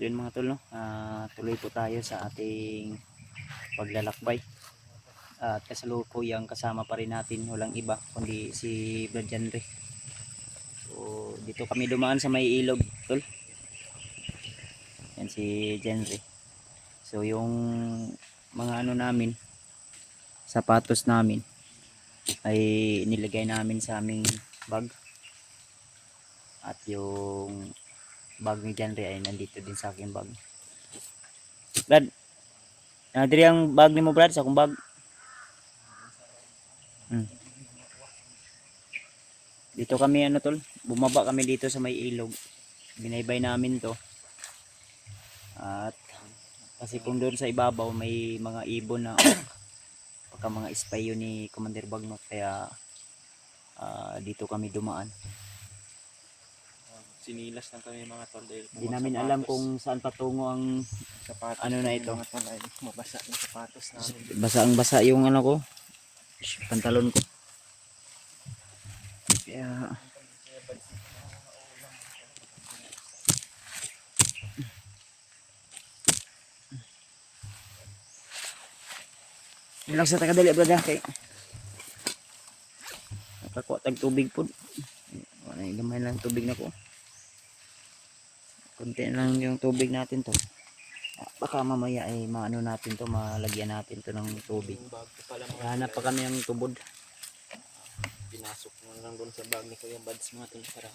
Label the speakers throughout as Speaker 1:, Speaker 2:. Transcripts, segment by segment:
Speaker 1: yun mga tol, no? Tuloy po tayo sa ating paglalakbay. At kasalukuyang kasama pa rin natin, walang iba kundi si Brad Janre. So dito kami dumaan sa may ilog, tol. Yan si Janre. So yung mga ano namin, sapatos namin ay nilagay namin sa aming bag. At yung bag ni Janre ay nandito din sa aking bag. Brad, diri ang bag ni mo Brad, sa akong bag. Dito kami ano tol, bumaba kami dito sa may ilog. Binaybay namin to. At kasi kung doon sa ibabaw may mga ibon na pagka mga spy yun ni Commander Bagnot, kaya dito kami dumaan.
Speaker 2: Sinilas lang kami mga tol dahil
Speaker 1: Hindi namin alam kung saan patungo ang
Speaker 2: sapatos
Speaker 1: ano na ito.
Speaker 2: mga tol ay mabasa yung sapatos namin.
Speaker 1: Basaang basa yung ano ko, pantalon ko. Kaya relax sa takadali brother, kay nakakuha tag tubig po. Wala, gamay lang tubig na ko. Kunti lang yung tubig natin to. Baka mamaya ay maano natin to, malagyan natin to ng tubig. Hanap pa kami ng tubod.
Speaker 2: Pinasok mo lang doon sa bag ni Kuya Bads mga tol para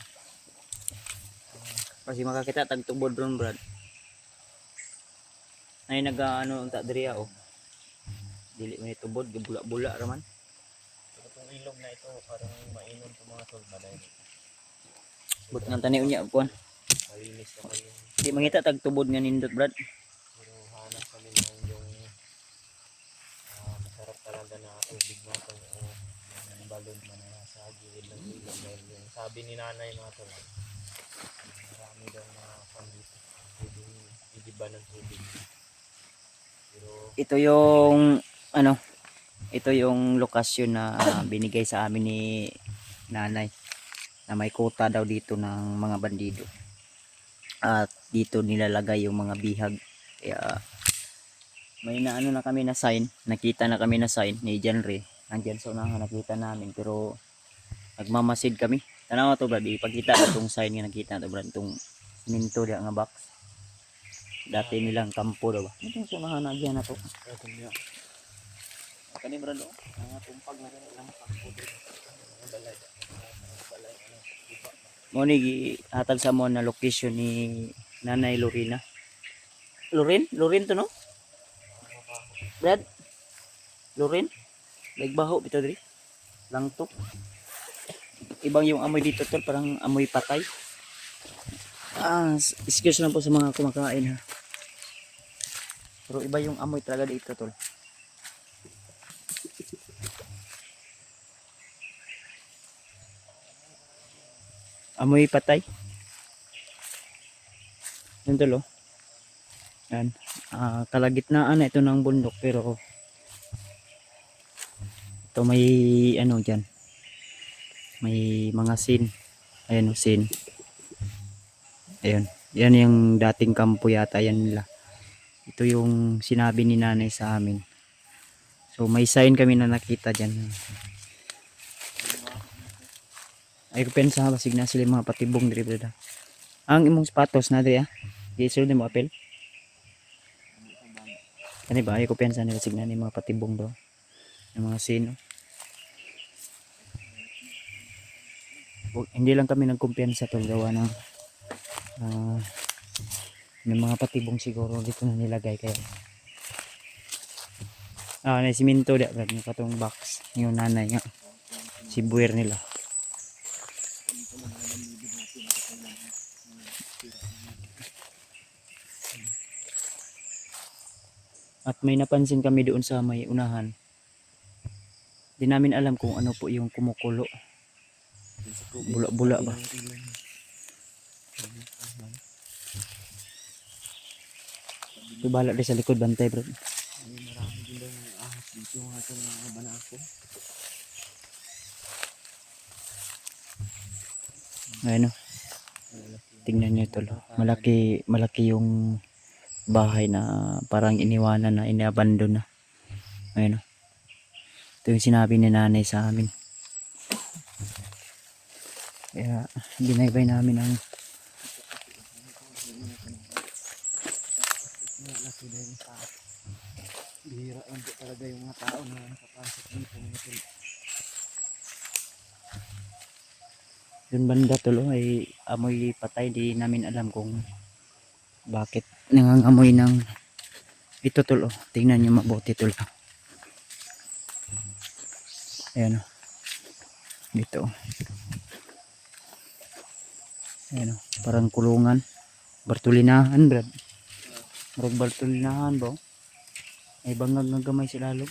Speaker 1: Kasi makakita tag tubod ron brad. Ay nag-ano unta diri oh. Dili man tubod, bula-bula raman.
Speaker 2: itong ilog na ito parang mainom to mga tol balay.
Speaker 1: But nang tani unya kuan.
Speaker 2: Malinis naman yung
Speaker 1: Di mangita tag tubod nga nindot brad.
Speaker 2: pero hanap kami ng yung masarap talaga na tubig mga tol o yung balon man na sa gilid ng ilog dahil yung sabi ni nanay mga tol marami daw mga pandito pwedeng idiba ng tubig pero
Speaker 1: Ito yung ano, ito yung lokasyon na binigay sa amin ni nanay na may kota daw dito ng mga bandido. At dito nilalagay yung mga bihag. Kaya may naano na kami na sign, nakita na kami na sign ni Janre. Nandiyan sa unahan nakita namin pero nagmamasid kami. Tanaw to brad, ipakita itong sign nga nakita to brad, itong minto dia nga box. Dati nilang kampo daw ba. Ito sa unahan nagyan na to.
Speaker 2: ito niya
Speaker 1: Kani brad oh.
Speaker 2: mga tumpag na rin lang pangko dito balay
Speaker 1: Mo ni hatag sa mo na location ni Nanay Lorena. Lorin to no? Brad. Lorin. Nagbaho bitaw diri. Langtok. Ibang yung amoy dito tol, parang amoy patay. Excuse lang po sa mga kumakain ha. Pero iba yung amoy talaga dito tol. Amoy patay. Yan tol oh. Yan. Kalagitnaan na ito ng bundok pero ito may ano dyan. May mga sin. Ayan o sin. Ayun. Yan yung dating kampo yata yan nila. Ito yung sinabi ni nanay sa amin. So may sign kami na nakita dyan. Ay ko pensa basig na sila mga patibong diri brada. Ang imong sapatos na diri di sulod mo apel. Kani ba ay ko pensa ni basig na ni mga patibong do. Yung mga sino. Hindi lang kami nagkumpiyansa tol gawa ng may mga patibong siguro dito na nilagay kaya na siminto da brad yung katong box yung nanay nga si buwer nila. At may napansin kami doon sa may unahan. Di namin alam kung ano po yung kumukulo. Bula-bula ba? Ibala din sa likod bantay bro.
Speaker 2: marami din daw yung ahas dito mga tol mga banako
Speaker 1: Ayun o. tingnan nyo tol. Malaki yung bahay na parang iniwanan na, inabandon na. Ayun, oh. Ito yung sinabi ni nanay sa amin. Kaya binaybay namin ang
Speaker 2: Laki dahil sa bihira lang po talaga yung mga tao na nakapasok dito mga tol.
Speaker 1: yung banda tol, oh, ay amoy patay. Di namin alam kung bakit nangangamoy ng ito tol, oh. Tingnan nyo mabuti tol. Ayan, oh. Dito, oh. Ayan, oh. Parang kulungan, Bartolinahan brad. Marag Bartolinahan ba, oh? Ay bangag nga gamay si lalog.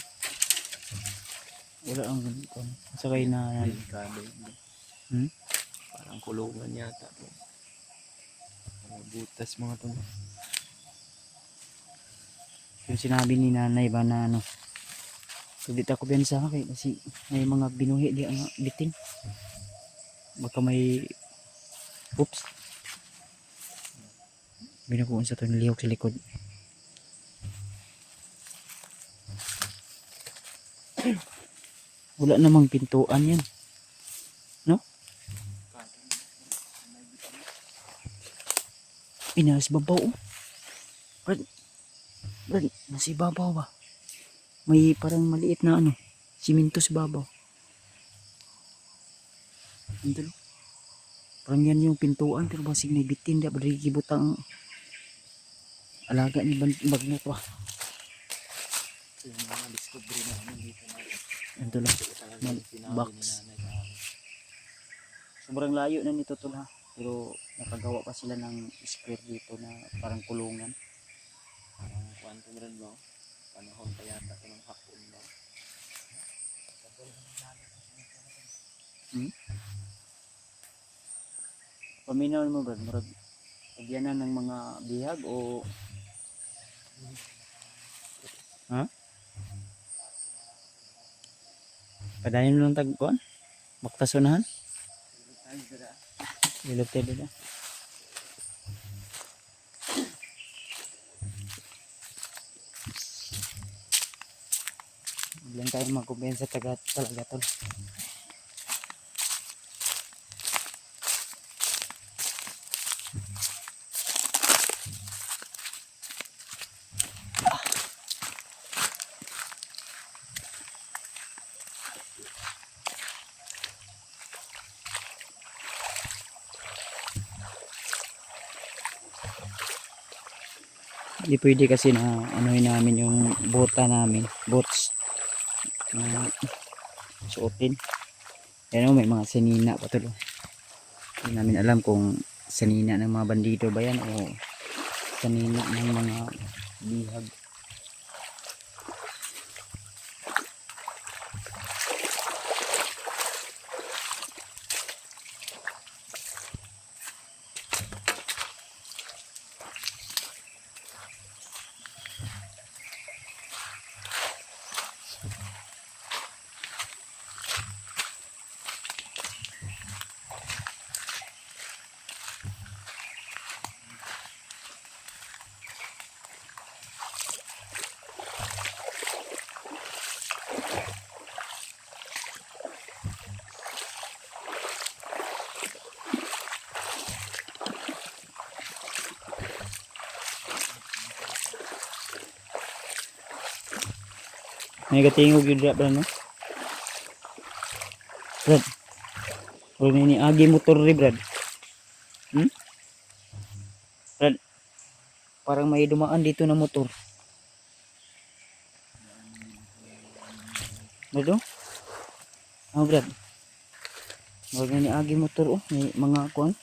Speaker 1: Wala ang sakay na yan.
Speaker 2: Delikado yun.
Speaker 1: Hmm?
Speaker 2: Parang kulungan yata po. Mga butas mga tol.
Speaker 1: Yung sinabi ni nanay ba na ano, sudit ako biyan sa akin kasi may mga binuhi di ang bitin. Baka may oops. Binukuan sa to, nilihok sa likod. Wala namang pintuan yan. No? Nasa babaw, oh. Brad, nasa ibabaw ba? May parang maliit na ano, simento sa babaw. Ito, parang yan yung pintuan, pero basig may bitin, di ba kibutang alaga ni Bagnat ba?
Speaker 2: Yung mga discovery namin dito na
Speaker 1: Ito lang, box. Sobrang layo na nito tol ha, pero nakagawa pa sila ng square dito na parang kulungan.
Speaker 2: Parang kwanto rin ba? Panahon pa yata ito ng hapon ba?
Speaker 1: Paminaw mo brad, murag pagyanan ng mga bihag o ha? Padayon lang tagkuan? Baktasunahan? Ilog tayo dito. Biglang tayo magkumpensa talaga tol. Hindi pwede kasi na anuhin namin yung bota namin, bots na suotin. Yan o, may mga sanina pa tulo. Hindi namin alam kung sanina ng mga bandido ba yan o sanina ng mga bihag. May katingog yun Brad, no? Brad, huwag na ni agi motor rin Brad. Brad, parang may dumaan dito na motor. Brad, oh? Brad, huwag na ni agi motor, oh. May mga kuwan.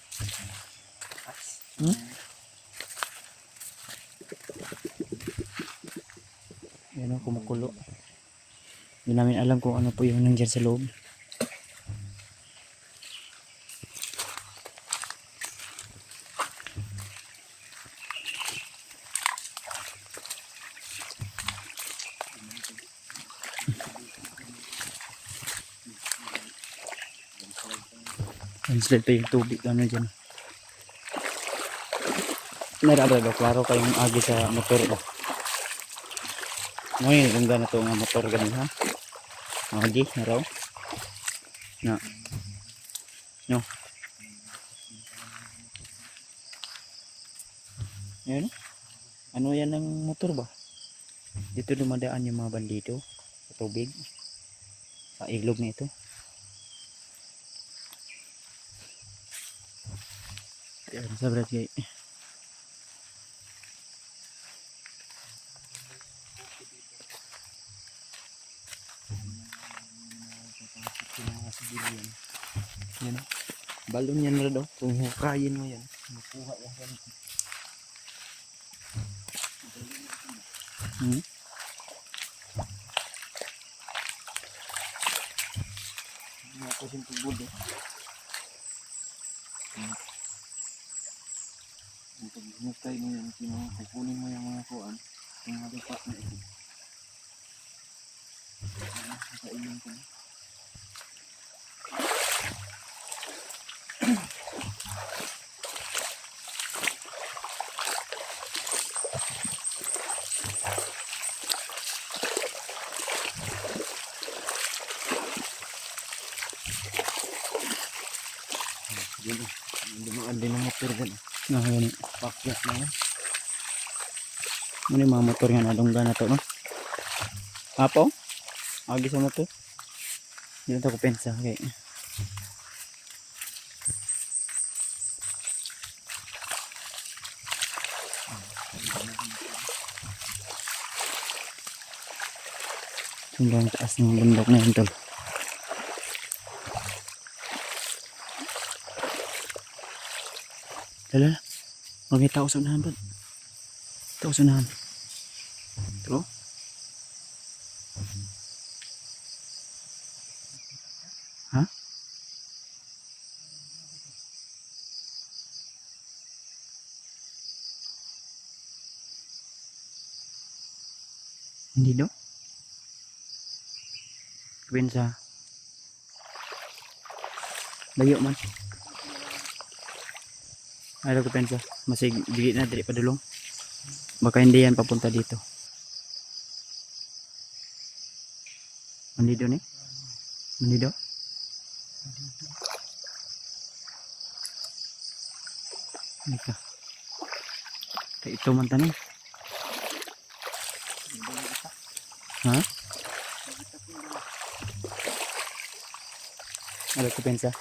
Speaker 1: Yan o, kumukulo. Hindi namin alam kung ano po yung nandyan sa loob. Landslide pa yung tubig ano dyan. Narabado, klaro kayong agi sa motor ba? Ngayon, kung gana to nga motor ganun ha? Agi, naraw? Na. No. Ayun. Ano yan ng motor ba? Dito dumadaan yung mga bandido sa tubig. Sa ilog na ito. Yan, sa brad kay. Yan. Balon yan na daw. Kung hukayin mo yan. Makuha yan. Hmm? Hindi ako sintubod eh. Pag hinukay mo yung kukunin mo yung mga kuan, yung mga lupa na ito. Kailan ko na. Yun, dumaan din ang motor dyan. Yun. Pakyat na yan. Ano yung mga motor nga nadungga na to, no? Apo? Agi sa motor? Hindi na ko pensa. Okay. Hanggang taas ng bundok na yun, tol. Lala, may tao sa unahan, bro. Tao sa unahan. Ito. Ha? Hindi daw. Kabensa. Layo man. Ayaw ko pensa. Masig dili na dili padulong. Baka hindi yan papunta dito. Mandido ni? Mandido? Hindi ka. Kaya ito man tanong. Ha? Ayaw ko pensa.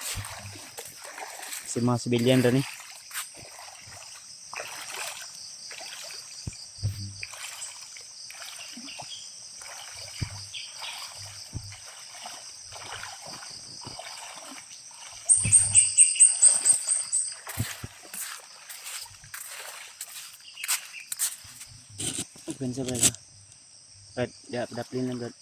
Speaker 1: Kasi mga sibilyan rin eh. Pensa ba? Brad, daplin lang brad.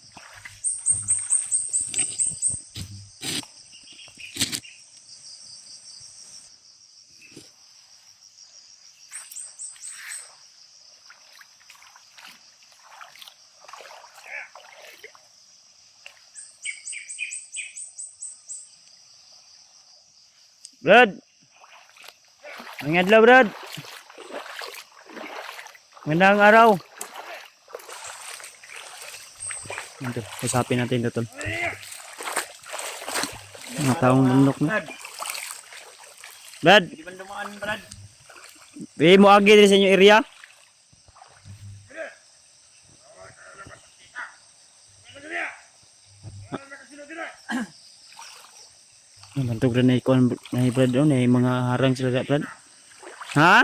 Speaker 1: Brad! Ang adlaw, Brad! Magandang araw! Ito, usapin natin ito, tol. Mga taong bundok na. Brad!
Speaker 2: Hindi man dumaan, Brad.
Speaker 1: Mo agi din sa inyo area? Bantog rin na ikon na Brad doon, mga harang sila sa Brad. Ha?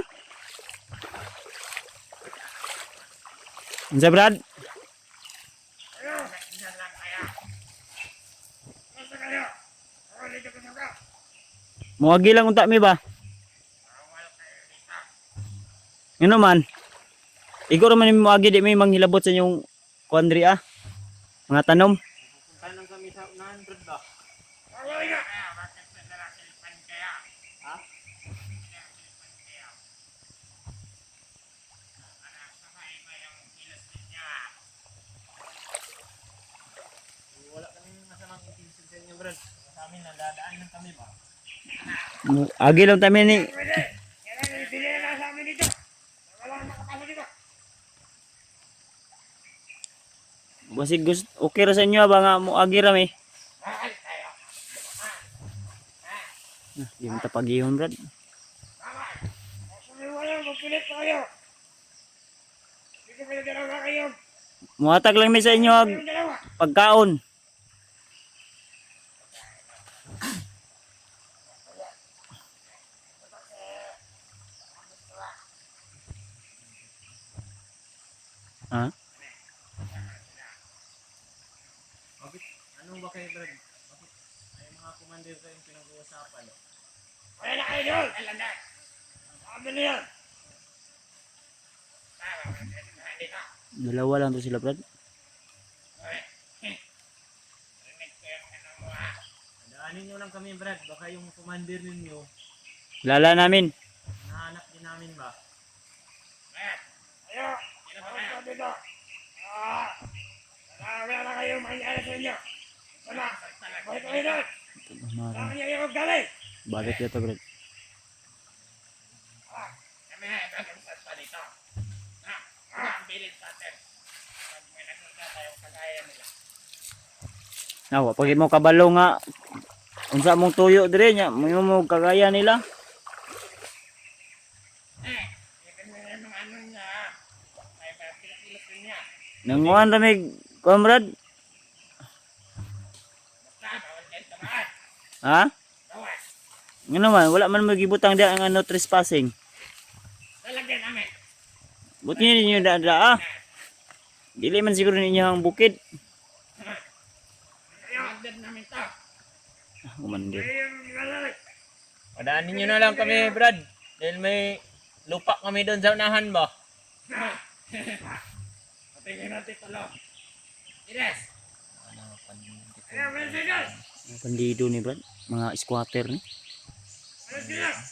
Speaker 1: Ano sa Brad? Muagi lang unta mi ba? Ano man? Igor man mi muagi di may manghilabot sa inyong kuandri ah. Mga tanom.
Speaker 2: Punta lang kami sa unahan, Brad ba? Wala kaming masamang intention sa inyo, Brad. Sa amin, nadadaan lang kami ba?
Speaker 1: Agi lang tayo ni. Basig gusto, okay ra sa inyo ba nga mo agi ra mi? Di mo tapagihon brad. Muhatag lang mi sa inyo ag pagkaon. Ha?
Speaker 2: Bakit? Ano ba kayo, Brad? Bakit? May mga commander kayong pinag-uusapan. Wala na kayo doon! Wala na! Sabi na yan!
Speaker 1: Dalawa lang to sila brad.
Speaker 2: Daanin nyo lang kami, Brad. Baka yung commander ninyo,
Speaker 1: Lala namin.
Speaker 2: nahanap din namin ba?
Speaker 1: Bakit dito brad? Nawa, pag mo kabalo nga unsa mong tuyo dire nya, mo kagaya nila. Nanguan ramig, comrade. Ha? Nga naman, wala man magibutang di ang ano trespassing. Buti ninyo da ah. Dili man siguro ninyo ang bukid. Kumandir.
Speaker 2: Padaanin nyo na lang kami, Brad. Dahil may lupa kami doon sa unahan ba? Patingin natin talo. Ires!
Speaker 1: Mga bandido ni brad, mga squatter ni.
Speaker 2: Alas